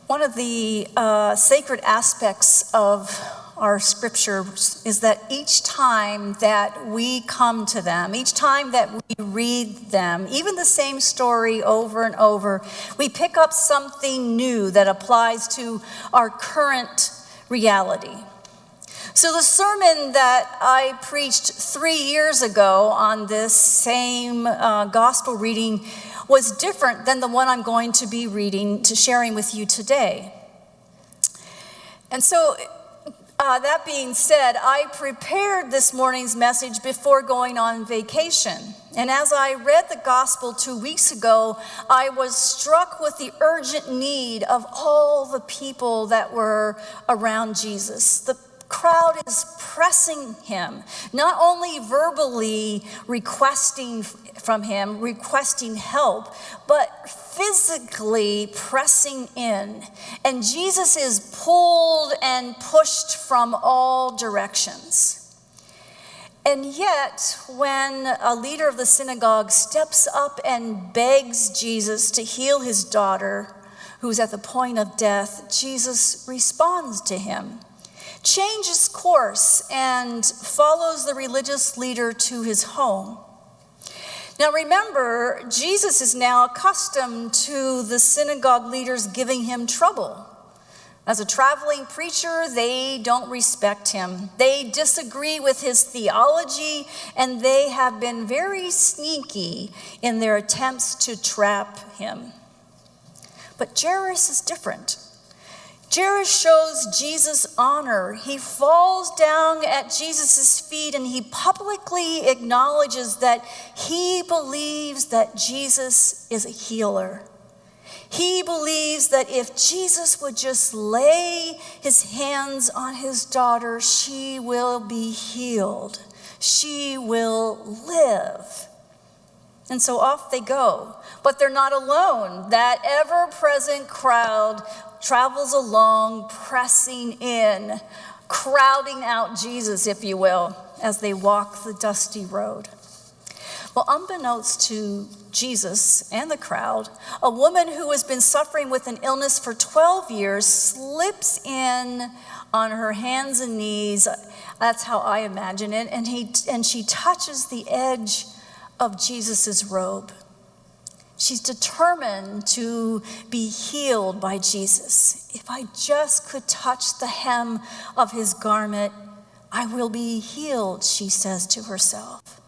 One of the sacred aspects of our scriptures is that each time that we come to them, each time that we read them, even the same story over and over, we pick up something new that applies to our current reality. So the sermon that I preached 3 years ago on this same gospel reading was different than the one I'm going to be sharing with you today. And so that being said, I prepared this morning's message before going on vacation. And as I read the gospel 2 weeks ago, I was struck with the urgent need of all the people that were around Jesus. The crowd is pressing him, not only verbally requesting from him, requesting help, but physically pressing in. And Jesus is pulled and pushed from all directions. And yet, when a leader of the synagogue steps up and begs Jesus to heal his daughter, who's at the point of death, Jesus responds to him, changes course, and follows the religious leader to his home. Now remember, Jesus is now accustomed to the synagogue leaders giving him trouble. As a traveling preacher, they don't respect him. They disagree with his theology, and they have been very sneaky in their attempts to trap him. But Jairus is different. Jairus shows Jesus honor. He falls down at Jesus' feet and he publicly acknowledges that he believes that Jesus is a healer. He believes that if Jesus would just lay his hands on his daughter, she will be healed. She will live. And so off they go. But they're not alone. That ever-present crowd travels along, pressing in, crowding out Jesus, if you will, as they walk the dusty road. Well, unbeknownst to Jesus and the crowd, a woman who has been suffering with an illness for 12 years slips in on her hands and knees. That's how I imagine it. And she touches the edge of Jesus' robe. She's determined to be healed by Jesus. If I just could touch the hem of his garment, I will be healed, she says to herself.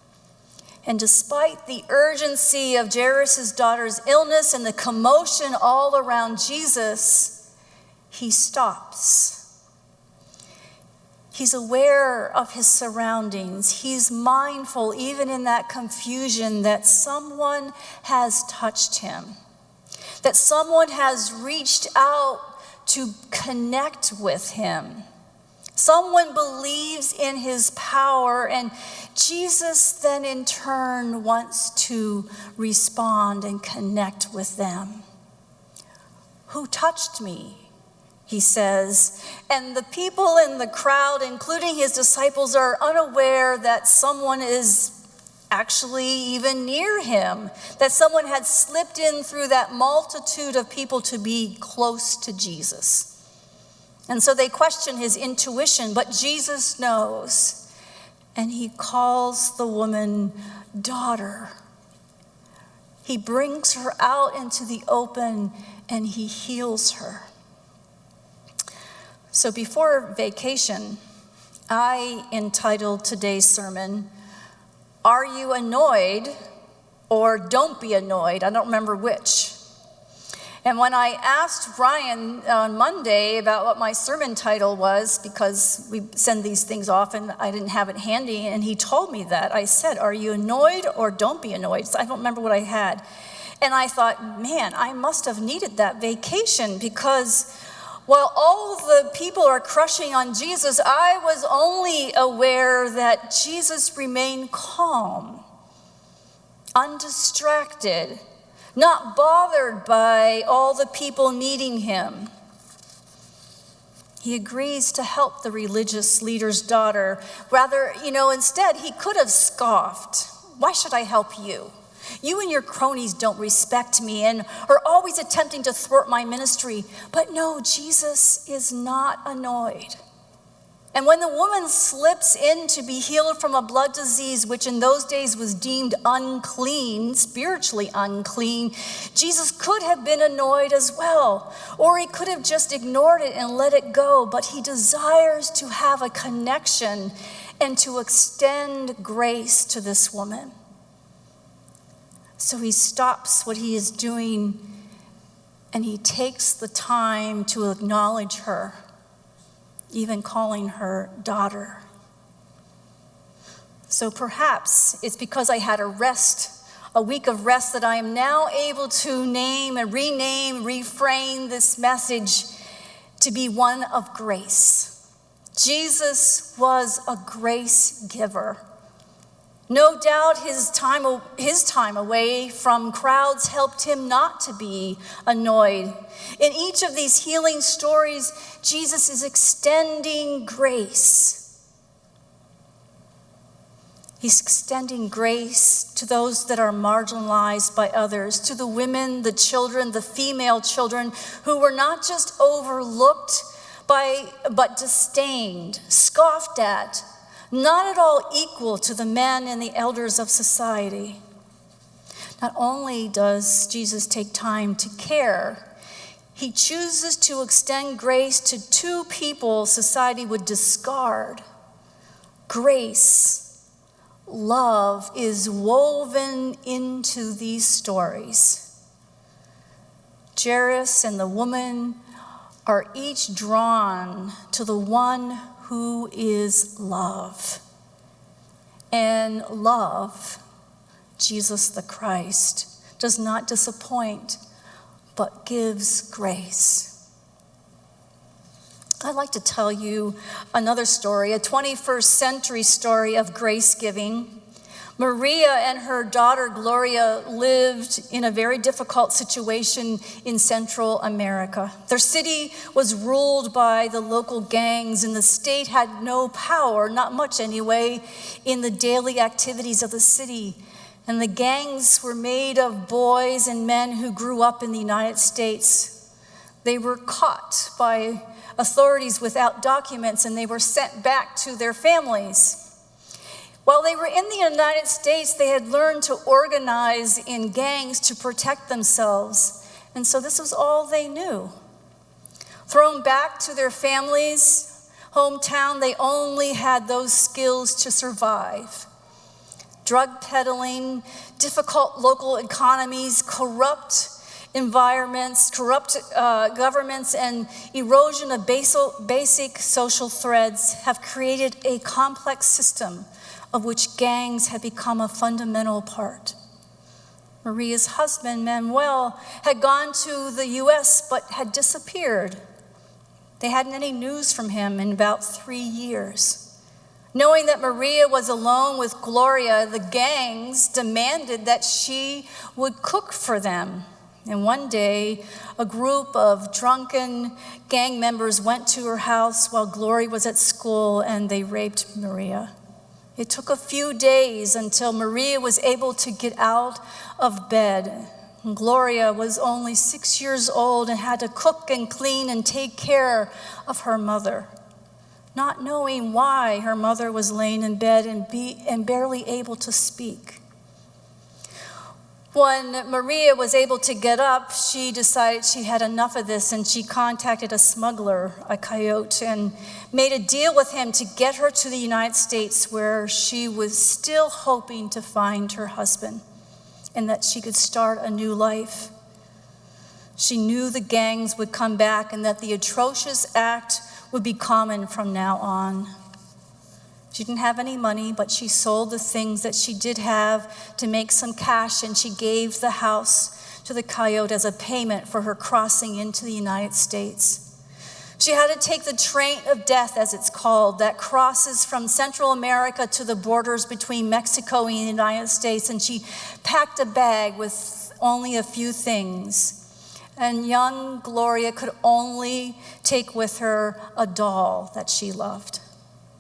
And despite the urgency of Jairus' daughter's illness and the commotion all around Jesus, he stops. He's aware of his surroundings. He's mindful, even in that confusion, that someone has touched him, that someone has reached out to connect with him. Someone believes in his power, and Jesus then in turn wants to respond and connect with them. Who touched me? He says, and the people in the crowd, including his disciples, are unaware that someone is actually even near him, that someone had slipped in through that multitude of people to be close to Jesus. And so they question his intuition, but Jesus knows, and he calls the woman daughter. He brings her out into the open, and he heals her. So before vacation, I entitled today's sermon, Are You Annoyed or Don't Be Annoyed? I don't remember which. And when I asked Ryan on Monday about what my sermon title was, because we send these things off and I didn't have it handy, and he told me that, I said, Are you annoyed or don't be annoyed? So I don't remember what I had. And I thought, man, I must have needed that vacation, because while all the people are crushing on Jesus, I was only aware that Jesus remained calm, undistracted, not bothered by all the people needing him. He agrees to help the religious leader's daughter. Rather, instead he could have scoffed. Why should I help you? You and your cronies don't respect me and are always attempting to thwart my ministry. But no, Jesus is not annoyed. And when the woman slips in to be healed from a blood disease, which in those days was deemed unclean, spiritually unclean, Jesus could have been annoyed as well. Or he could have just ignored it and let it go. But he desires to have a connection and to extend grace to this woman. So he stops what he is doing and he takes the time to acknowledge her, even calling her daughter. So perhaps it's because I had a week of rest, that I am now able to name and rename, reframe this message to be one of grace. Jesus was a grace giver. No doubt his time away from crowds helped him not to be annoyed. In each of these healing stories, Jesus is extending grace. He's extending grace to those that are marginalized by others, to the women, the children, the female children who were not just overlooked but disdained, scoffed at, not at all equal to the men and the elders of society. Not only does Jesus take time to care, he chooses to extend grace to two people society would discard. Grace, love is woven into these stories. Jairus and the woman are each drawn to the one who is love. And love, Jesus the Christ, does not disappoint, but gives grace. I'd like to tell you another story, a 21st century story of grace giving. Maria and her daughter Gloria lived in a very difficult situation in Central America. Their city was ruled by the local gangs, and the state had no power, not much anyway, in the daily activities of the city. And the gangs were made of boys and men who grew up in the United States. They were caught by authorities without documents, and they were sent back to their families. While they were in the United States, they had learned to organize in gangs to protect themselves. And so this was all they knew. Thrown back to their families' hometown, they only had those skills to survive. Drug peddling, difficult local economies, corrupt environments, corrupt governments, and erosion of basic social threads have created a complex system of which gangs had become a fundamental part. Maria's husband, Manuel, had gone to the U.S. but had disappeared. They hadn't any news from him in about 3 years. Knowing that Maria was alone with Gloria, the gangs demanded that she would cook for them. And one day, a group of drunken gang members went to her house while Gloria was at school, and they raped Maria. It took a few days until Maria was able to get out of bed. And Gloria was only 6 years old and had to cook and clean and take care of her mother, not knowing why her mother was laying in bed and barely able to speak. When Maria was able to get up, she decided she had enough of this, and she contacted a smuggler, a coyote, and made a deal with him to get her to the United States, where she was still hoping to find her husband and that she could start a new life. She knew the gangs would come back and that the atrocious act would be common from now on. She didn't have any money, but she sold the things that she did have to make some cash, and she gave the house to the coyote as a payment for her crossing into the United States. She had to take the train of death, as it's called, that crosses from Central America to the borders between Mexico and the United States, and she packed a bag with only a few things. And young Gloria could only take with her a doll that she loved.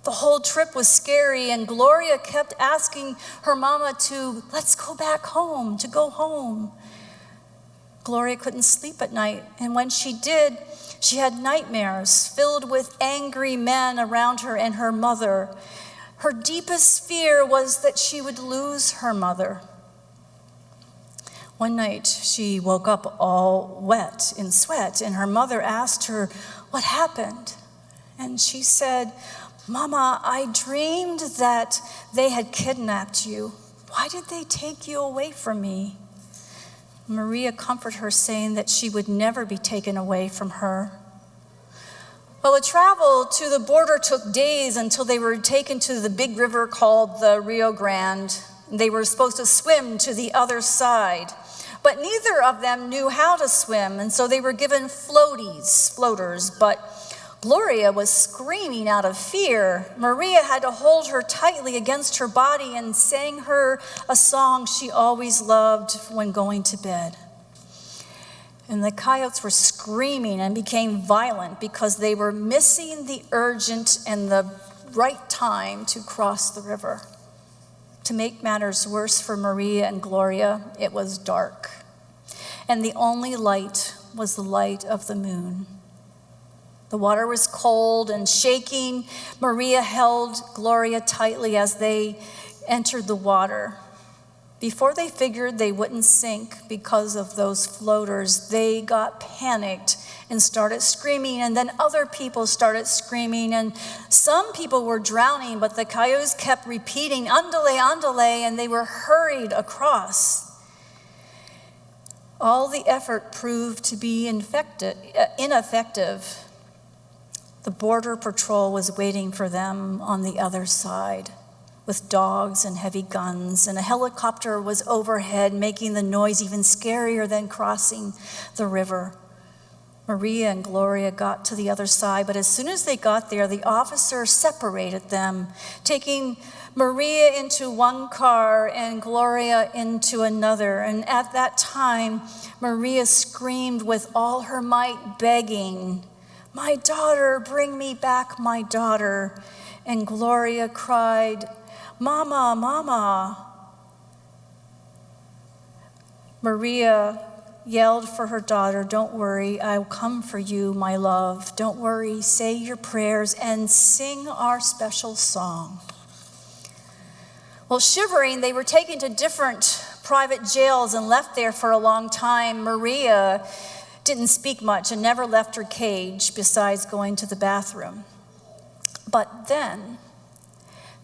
The whole trip was scary, and Gloria kept asking her mama to, let's go back home, to go home. Gloria couldn't sleep at night, and when she did, she had nightmares filled with angry men around her and her mother. Her deepest fear was that she would lose her mother. One night, she woke up all wet in sweat, and her mother asked her, what happened? And she said, Mama, I dreamed that they had kidnapped you. Why did they take you away from me? Maria comforted her, saying that she would never be taken away from her. Well, the travel to the border took days until they were taken to the big river called the Rio Grande. They were supposed to swim to the other side, but neither of them knew how to swim, and so they were given floaters, but Gloria was screaming out of fear. Maria had to hold her tightly against her body and sang her a song she always loved when going to bed. And the coyotes were screaming and became violent because they were missing the urgent and the right time to cross the river. To make matters worse for Maria and Gloria, it was dark. And the only light was the light of the moon. The water was cold and shaking. Maria held Gloria tightly as they entered the water. Before they figured they wouldn't sink because of those floaters, they got panicked and started screaming, and then other people started screaming, and some people were drowning, but the coyotes kept repeating, "Andale, andale," and they were hurried across. All the effort proved to be ineffective. The border patrol was waiting for them on the other side with dogs and heavy guns, and a helicopter was overhead, making the noise even scarier than crossing the river. Maria and Gloria got to the other side, but as soon as they got there, the officer separated them, taking Maria into one car and Gloria into another. And at that time, Maria screamed with all her might, begging, "My daughter, bring me back my daughter." And Gloria cried, "Mama, Mama." Maria yelled for her daughter, "Don't worry, I'll come for you, my love. Don't worry, say your prayers and sing our special song." Well, shivering, they were taken to different private jails and left there for a long time. Maria didn't speak much and never left her cage besides going to the bathroom. But then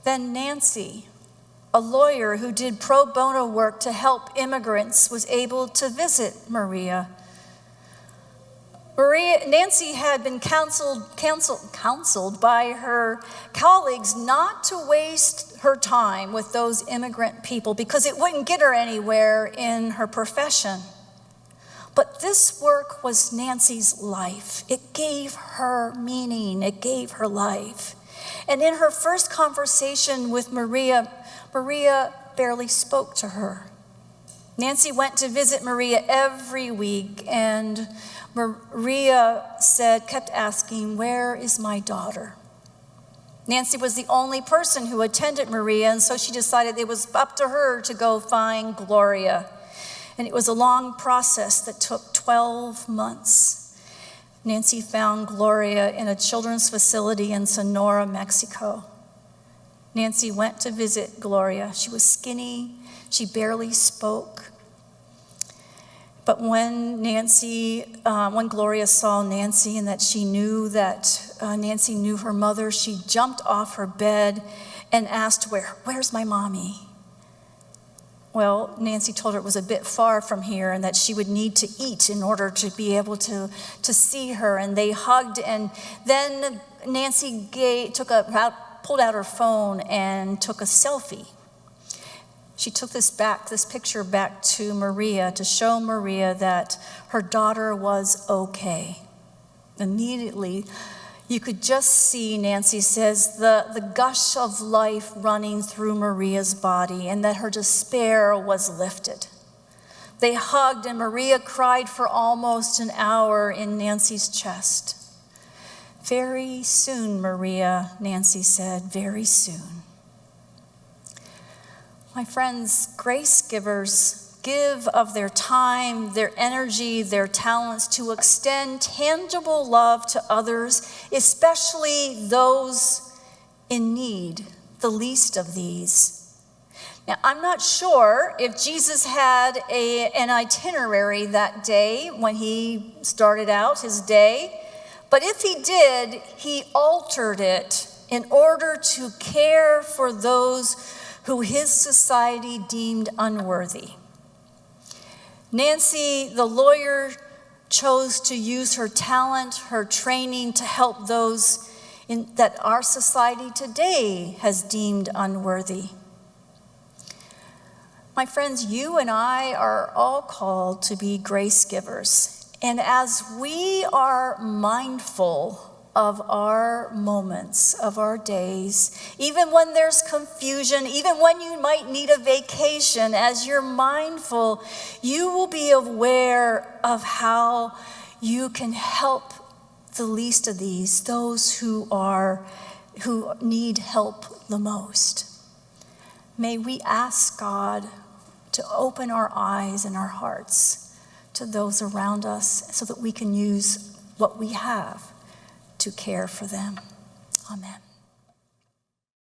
Nancy, a lawyer who did pro bono work to help immigrants, was able to visit Maria. Nancy had been counseled by her colleagues not to waste her time with those immigrant people because it wouldn't get her anywhere in her profession. But this work was Nancy's life. It gave her meaning. It gave her life. And in her first conversation with Maria barely spoke to her. Nancy went to visit Maria every week, and Maria kept asking, "Where is my daughter?" Nancy was the only person who attended Maria, and so she decided it was up to her to go find Gloria. And it was a long process that took 12 months. Nancy found Gloria in a children's facility in Sonora, Mexico. Nancy went to visit Gloria. She was skinny. She barely spoke. But when Gloria saw Nancy and that she knew that Nancy knew her mother, she jumped off her bed and asked, "Where's my mommy?" Well, Nancy told her it was a bit far from here and that she would need to eat in order to be able to see her. And they hugged, and then Nancy pulled out her phone and took a selfie. She took this picture back to Maria to show Maria that her daughter was okay. Immediately, you could just see, Nancy says, the gush of life running through Maria's body and that her despair was lifted. They hugged, and Maria cried for almost an hour in Nancy's chest. Very soon, Maria, Nancy said, very soon. My friends, grace givers give of their time, their energy, their talents to extend tangible love to others, especially those in need, the least of these. Now, I'm not sure if Jesus had an itinerary that day when he started out his day, but if he did, he altered it in order to care for those who his society deemed unworthy. Nancy, the lawyer, chose to use her talent, her training to help those that our society today has deemed unworthy. My friends, you and I are all called to be grace givers. And as we are mindful of our moments, of our days, even when there's confusion, even when you might need a vacation, as you're mindful, you will be aware of how you can help the least of these, those who need help the most. May we ask God to open our eyes and our hearts to those around us so that we can use what we have to care for them. Amen.